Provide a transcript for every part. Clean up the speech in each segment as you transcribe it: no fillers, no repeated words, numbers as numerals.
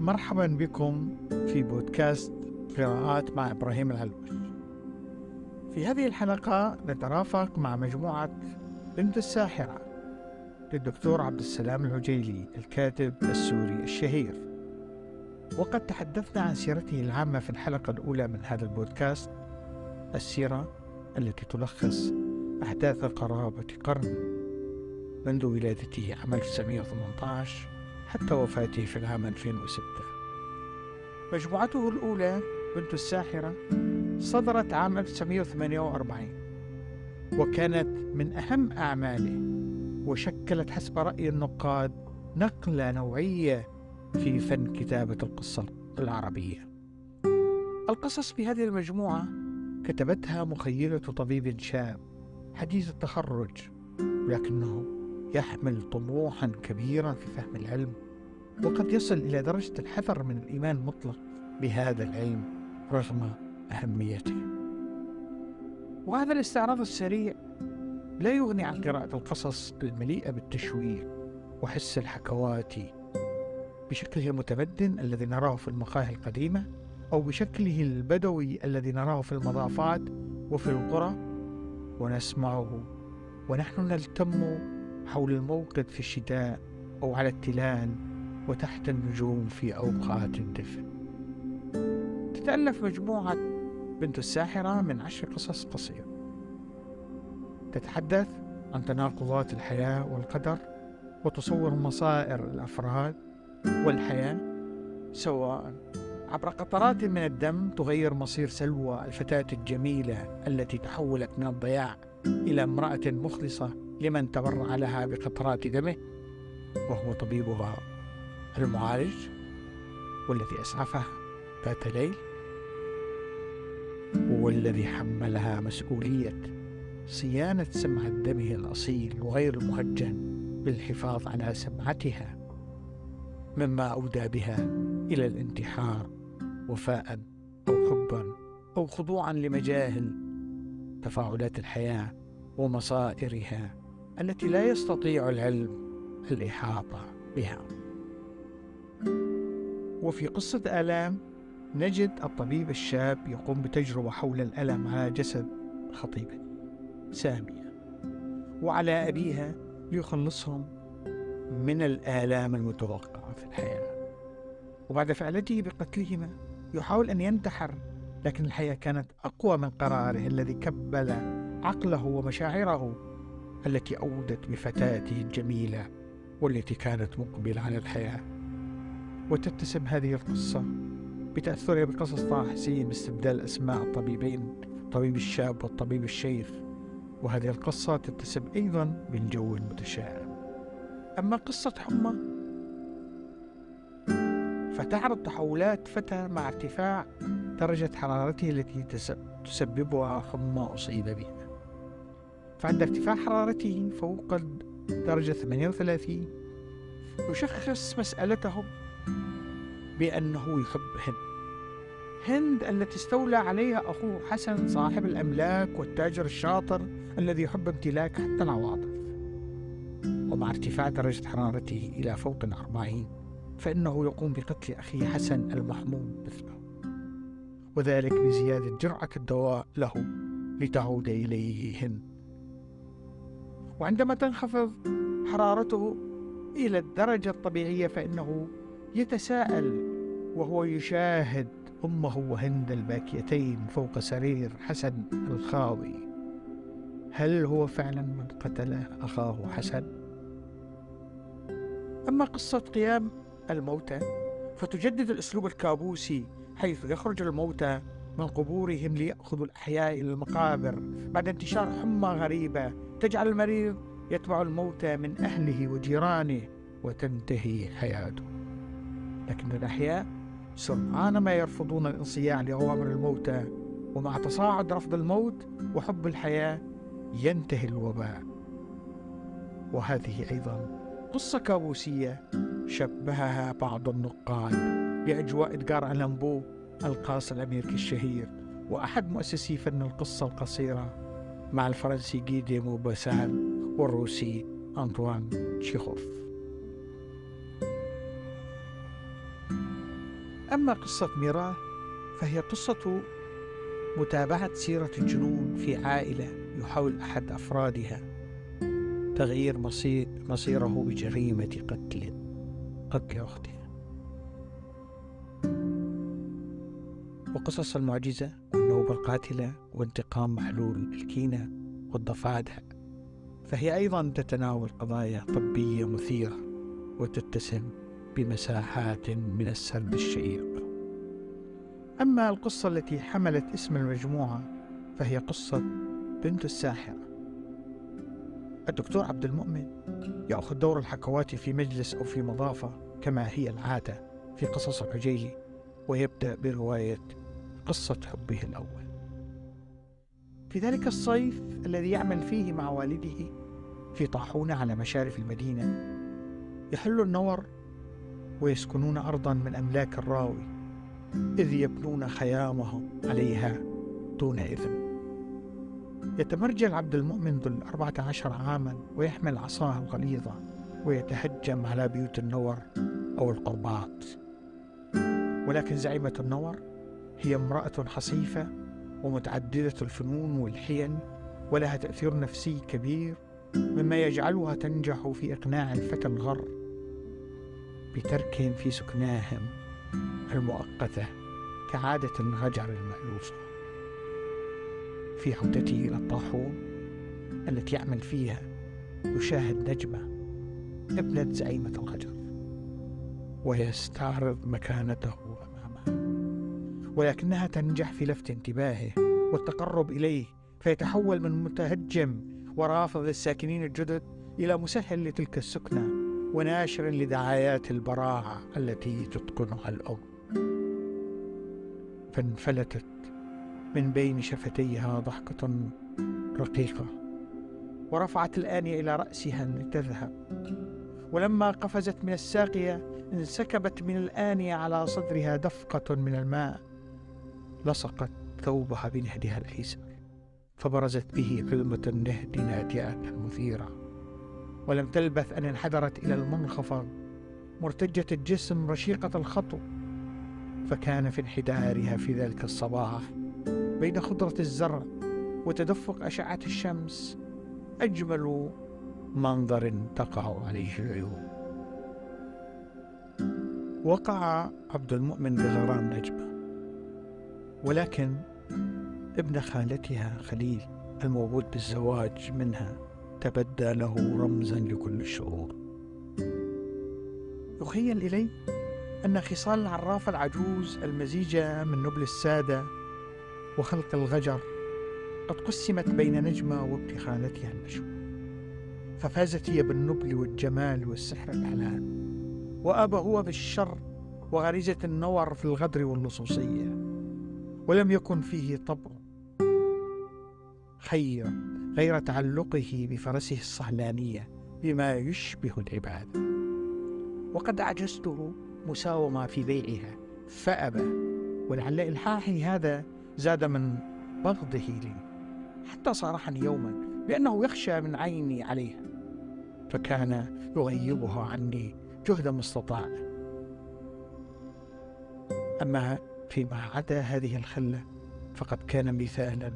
مرحبا بكم في بودكاست قراءات مع إبراهيم العلوش. في هذه الحلقة نترافق مع مجموعة بنت الساحرة للدكتور عبد السلام العجيلي الكاتب السوري الشهير، وقد تحدثنا عن سيرته العامة في الحلقة الأولى من هذا البودكاست، السيرة التي تلخص أحداث قرابة قرن منذ ولادته عام 1918 حتى وفاته في العام 2006. مجموعته الأولى بنت الساحرة صدرت عام 1948 وكانت من أهم أعماله، وشكلت حسب رأي النقاد نقلة نوعية في فن كتابة القصة العربية. القصص في هذه المجموعة كتبتها مخيلة طبيب شاب حديث التخرج، ولكنه يحمل طموحا كبيرا في فهم العلم، وقد يصل إلى درجة الحذر من الإيمان المطلق بهذا العلم رغم أهميته. وهذا الاستعراض السريع لا يغني عن قراءة القصص المليئة بالتشويق وحس الحكواتي بشكله المتمدن الذي نراه في المقاهي القديمة، أو بشكله البدوي الذي نراه في المضافات وفي القرى، ونسمعه ونحن نلتم حول الموقد في الشتاء أو على التلال وتحت النجوم في أوقات الدفء. تتألف مجموعة بنت الساحرة من 10 قصص قصيرة تتحدث عن تناقضات الحياة والقدر، وتصور مصائر الأفراد والحياة، سواء عبر قطرات من الدم تغير مصير سلوى الفتاة الجميلة التي تحولت من الضياع إلى امرأة مخلصة لمن تبرع لها بقطرات دمه وهو طبيبها المعالج والذي أسعفها ذات ليل، والذي حملها مسؤولية صيانة سمعة دمه الأصيل وغير المهجن بالحفاظ على سمعتها، مما أودى بها إلى الانتحار وفاء أو حبا أو خضوعا لمجاهل تفاعلات الحياة ومصائرها التي لا يستطيع العلم الإحاطة بها. وفي قصة آلام نجد الطبيب الشاب يقوم بتجربة حول الألم على جسد خطيبته سامية وعلى أبيها ليخلصهم من الآلام المتوقعة في الحياة، وبعد فعلته بقتلهما يحاول أن ينتحر، لكن الحياة كانت أقوى من قراره الذي كبل عقله ومشاعره التي أودت بفتاته الجميلة والتي كانت مقبلة على الحياة. وتتسم هذه القصة بتأثرها بقصص طه حسين باستبدال أسماء الطبيبين، الطبيب الشاب والطبيب الشيخ، وهذه القصة تتسم أيضا بالجو المتشائم. أما قصة حمى فتعرض تحولات فتى مع ارتفاع درجة حرارته التي تسببها حمى أصيب بها. فعند ارتفاع حرارته فوق درجة 38 يشخص مسألته بأنه يحب هند التي استولى عليها أخوه حسن صاحب الأملاك والتاجر الشاطر الذي يحب امتلاك حتى العواطف. ومع ارتفاع درجة حرارته إلى فوق 40 فإنه يقوم بقتل أخيه حسن المحموم مثله، وذلك بزيادة جرعة الدواء له لتعود إليه هند. وعندما تنخفض حرارته إلى الدرجة الطبيعية فإنه يتساءل وهو يشاهد أمه وهند الباكيتين فوق سرير حسن الخاوي، هل هو فعلا من قتل أخاه حسن؟ أما قصة قيام الموتى فتجدد الأسلوب الكابوسي، حيث يخرج الموتى من قبورهم ليأخذوا الأحياء إلى المقابر بعد انتشار حمى غريبة تجعل المريض يتبع الموتى من أهله وجيرانه وتنتهي حياته. لكن الأحياء سرعان ما يرفضون الانصياع لأوامر الموتى، ومع تصاعد رفض الموت وحب الحياة ينتهي الوباء. وهذه أيضا قصة كابوسية شبهها بعض النقاد بأجواء إدغار ألان بو القاص الأمريكي الشهير وأحد مؤسسي فن القصة القصيرة، مع الفرنسي جي دي موباسان والروسي أنطوان تشيخوف. أما قصة ميراه فهي قصة متابعة سيرة الجنون في عائلة يحاول أحد أفرادها تغيير مصيره بجريمة قتل أخته. وقصص المعجزة والنوبة القاتلة وانتقام محلول الكينة والضفادع فهي أيضا تتناول قضايا طبية مثيرة وتتسم بمساحات من السرد الشيق. أما القصة التي حملت اسم المجموعة فهي قصة بنت الساحرة. الدكتور عبد المؤمن يأخذ دور الحكواتي في مجلس أو في مضافة كما هي العادة في قصص العجيلي، ويبدأ برواية قصة حبه الأول. في ذلك الصيف الذي يعمل فيه مع والده في طاحونة على مشارف المدينة، يحل النور ويسكنون أرضا من أملاك الراوي، إذ يبنون خيامهم عليها دون إذن. يتمرجل عبد المؤمن ذو 14 عاما ويحمل عصاه الغليظة ويتهجم على بيوت النور أو القربات. ولكن زعيمة النور هي امرأة حصيفة ومتعددة الفنون والحين، ولها تأثير نفسي كبير مما يجعلها تنجح في إقناع الفتى الغر بتركهم في سكناهم المؤقتة كعادة الغجر المألوفة. في عودته إلى الطاحون التي يعمل فيها يشاهد نجمة ابنة زعيمة الغجر ويستعرض مكانته أمامها، ولكنها تنجح في لفت انتباهه والتقرب إليه، فيتحول من متهجم ورافض الساكنين الجدد إلى مسهل لتلك السكنة وناشر لدعايات البراعة التي تتقنها الأم. فانفلتت من بين شفتيها ضحكة رقيقة ورفعت الآنية إلى رأسها لتذهب، ولما قفزت من الساقية انسكبت من الآنية على صدرها دفقة من الماء لصقت ثوبها بنهدها الأيسر، فبرزت به قلمة النهد ناتئة مثيرة، ولم تلبث أن انحدرت إلى المنخفض مرتجة الجسم رشيقة الخطو. فكان في انحدارها في ذلك الصباح بين خضرة الزرع وتدفق أشعة الشمس أجمل منظر تقع عليه العيون. وقع عبد المؤمن بغرام نجمة، ولكن ابن خالتها خليل الموعود بالزواج منها تبدى له رمزا لكل الشعور. يخيل إلي أن خصال العرافة العجوز المزيجة من نبل السادة وخلق الغجر قد قسمت بين نجمة وابن خالتها المشهور، ففازت هي بالنبل والجمال والسحر الإعلان، وأبى هو بالشر وغريزة النور في الغدر واللصوصية، ولم يكن فيه طبع خير غير تعلقه بفرسه الصهلانية بما يشبه العبادة. وقد أعجزته مساومة في بيعها فأبى، ولعل إلحاحي هذا زاد من بغضه لي، حتى صارحني يوما بأنه يخشى من عيني عليها، فكان يغيبها عني جهد ما استطاع. أما فيما عدا هذه الخلة فقد كان مثالا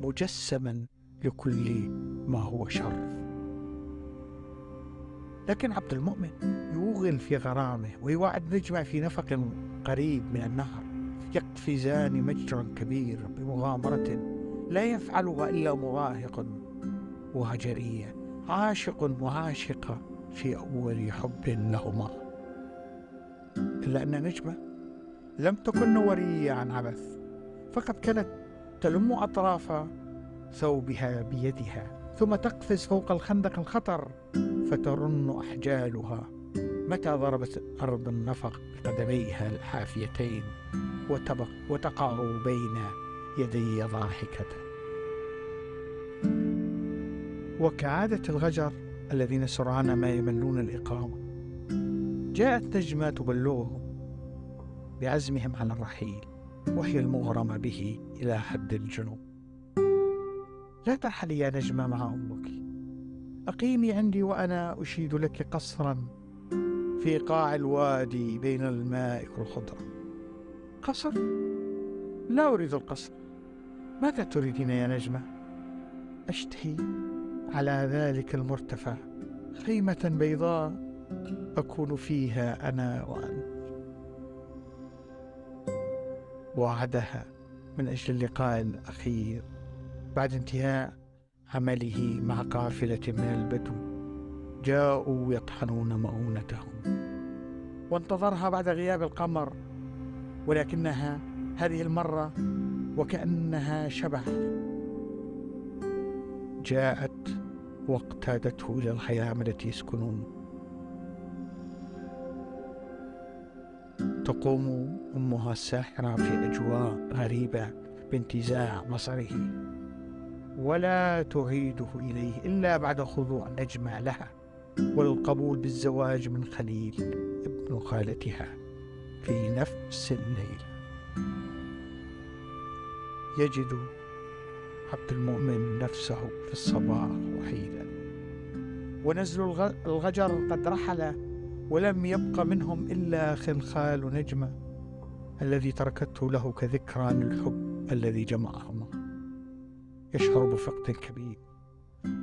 مجسما لكل ما هو شر. لكن عبد المؤمن يوغل في غرامه ويوعد نجمة في نفق قريب من النهر يقفزان مجرى كبير بمغامرة لا يفعلها إلا مراهق وهجرية عاشق وعاشقة في أول حب لهما. إلا أن نجمة لم تكن ورية عن عبث، فقد كانت تلم أطراف ثوبها بيدها ثم تقفز فوق الخندق الخطر فترن أحجالها متى ضربت أرض النفق بقدميها الحافيتين وتقع بين يدي ضاحكة. وكعادة الغجر الذين سرعان ما يملون الإقامة، جاءت نجمة تبلغهم بعزمهم على الرحيل، وهي المغرمة به إلى حد الجنون. لا ترحلي يا نجمة مع أمك، أقيمي عندي وأنا أشيد لك قصرا في قاع الوادي بين الماء والخضرة. قصر؟ لا أريد القصر. ماذا تريدين يا نجمة؟ أشتهي على ذلك المرتفع خيمة بيضاء أكون فيها أنا وأنت. وعدها من أجل اللقاء الأخير بعد انتهاء عمله مع قافلة من البدو جاءوا يطحنون مؤونتهم، وانتظرها بعد غياب القمر، ولكنها هذه المرة وكأنها شبح جاءت واقتادته إلى الخيام التي يسكنون. تقوم أمها الساحرة في أجواء غريبة بانتزاع بصره، ولا تعيده إليه إلا بعد خضوع النجمة لها والقبول بالزواج من خليل ابن خالتها في نفس الليلة. يجد عبد المؤمن نفسه في الصباح وحيدا، ونزل الغجر قد رحل، ولم يبق منهم إلا خلخال نجمة الذي تركته له كذكرى للحب الذي جمعهما. يشعر بفقد كبير،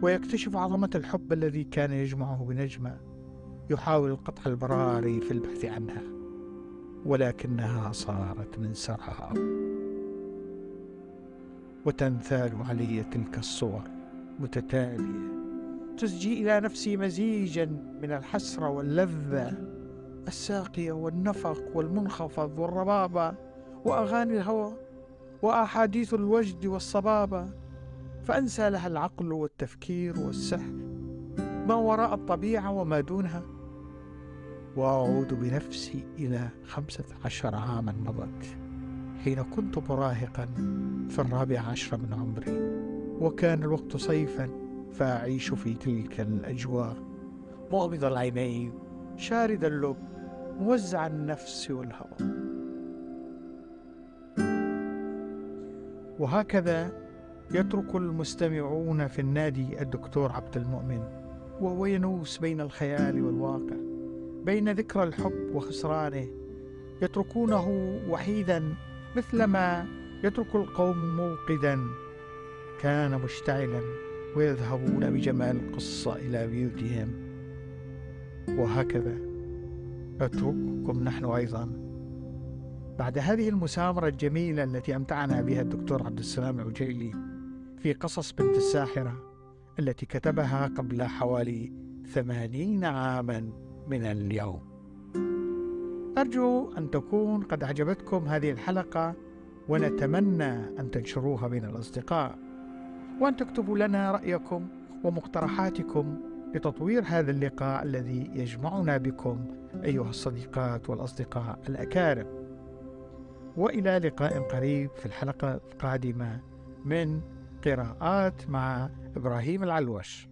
ويكتشف عظمة الحب الذي كان يجمعه بنجمة. يحاول قطع البراري في البحث عنها، ولكنها صارت من سراب، وتنثال علي تلك الصور متتالية تسجي إلى نفسي مزيجا من الحسرة واللذة الساقية والنفق والمنخفض والربابة وأغاني الهوى وأحاديث الوجد والصبابة، فأنسى لها العقل والتفكير والسحر ما وراء الطبيعة وما دونها، وأعود بنفسي إلى 15 عاما مضت، حين كنت مراهقا في 14 من عمري، وكان الوقت صيفا، فأعيش في تلك الأجواء مغمض العينين شارد اللب موزع النفس والهوى. وهكذا يترك المستمعون في النادي الدكتور عبد المؤمن وهو ينوس بين الخيال والواقع، بين ذكرى الحب وخسرانه، يتركونه وحيدا مثلما يترك القوم موقدا كان مشتعلا، ويذهبون بجمال القصة إلى بيوتهم. وهكذا أترككم نحن أيضا بعد هذه المسامرة الجميلة التي أمتعنا بها الدكتور عبد السلام العجيلي في قصص بنت الساحرة التي كتبها قبل حوالي 80 عاما من اليوم. أرجو أن تكون قد أعجبتكم هذه الحلقة، ونتمنى أن تنشروها بين الأصدقاء، وأن تكتبوا لنا رأيكم ومقترحاتكم لتطوير هذا اللقاء الذي يجمعنا بكم أيها الصديقات والأصدقاء الأكارم. وإلى لقاء قريب في الحلقة القادمة من قراءات مع إبراهيم العلوش.